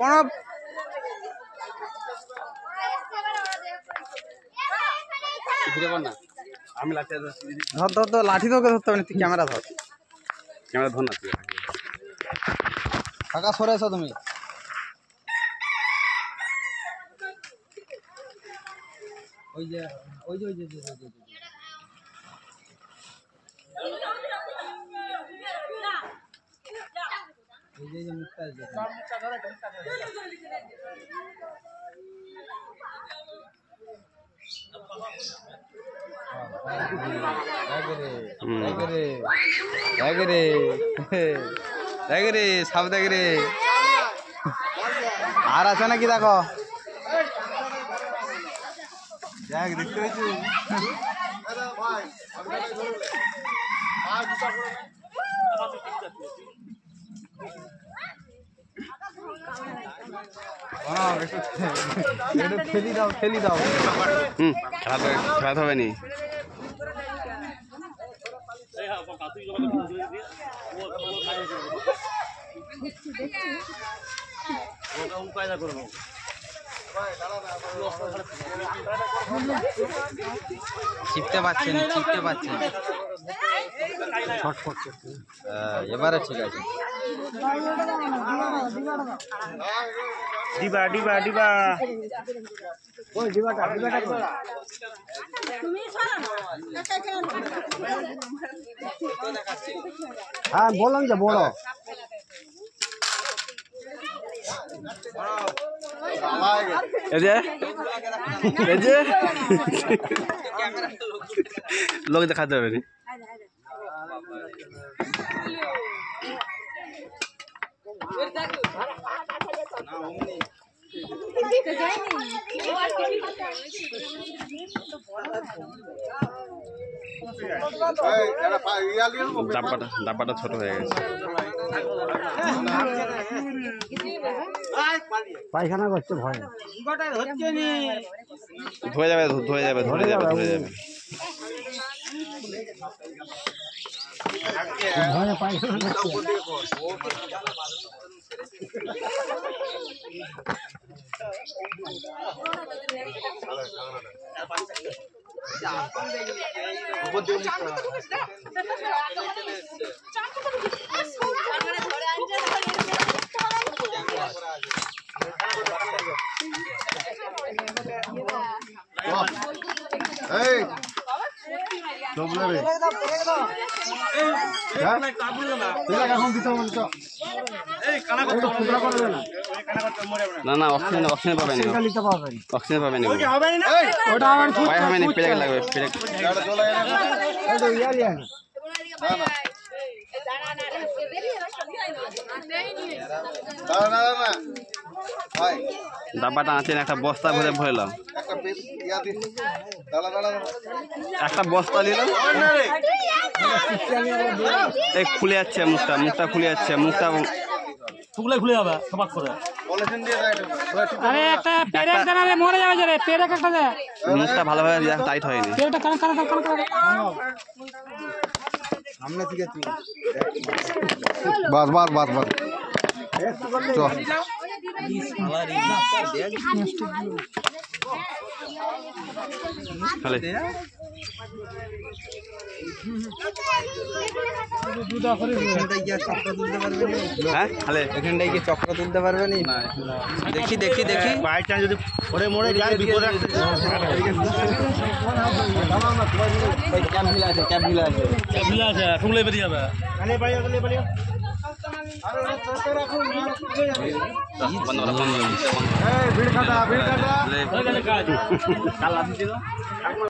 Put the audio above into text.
প্রণব আমি লাঠি ধর ধর তো লাঠি তোকে ধরতে হবে না, তুই ক্যামেরা ধর। ক্যামেরা ধর না, ফাঁকা সরে এসো তুমি। ওই যে ওই যে ওই যে মুখটা সব দেখ রে। আর আছে নাকি দেখো, দেখ দেখতে পেয়েছি। ফেলি দাও ফেলি দাও। খেলাতে হবে নি। চিপতে পারছেন চিপতে পারছেন। এবারে ঠিক আছে। ডিবা ডিবা ডিবা ওই ডিবাটা ডিবাটা হ্যাঁ বললাম যে বড় লোক দেখাতে হবে। ডাব্বাটা ছোট হয়ে গেছে। পায়খানা করছে ভয় ধরে যাবে ধরে যাবে ধরে যাবে ধরে যাবে। ভয়ে পায়খানা করছে। না না অক্সিজেন অক্সিজেন পাবেন অক্সিজেন পাবেন পেরেক লাগবে পেরেক। ডাব্বাটা আছেন একটা বস্তা ভরে ভরলাম, একটা বস্তা দিলাম। এই খুলে যাচ্ছে মুখটা, মুখটা খুলে যাচ্ছে, মুখটা টুকলে খুলে যাবে সবাক করে। আরে একটা পেরেক দানা রে মরে যাবে রে, পেরেক একটা দে। মুখটা ভালোভাবে টাইট হয়নি। পেরেকটা কান কান কান কান। সামনে থেকে তুই বাস বাস বাস বাস চল। এখানটায় গিয়ে চক্র তুলতে পারবে নি? দেখি দেখি দেখি বাই চান্স যদি পরে মরে যায় বিপদ আছে। ক্যাবভিলা আছে ক্যাবভিলা আছে ক্যাবভিলা আছে টুকলে বেরিয়ে যাবে। বন্ধ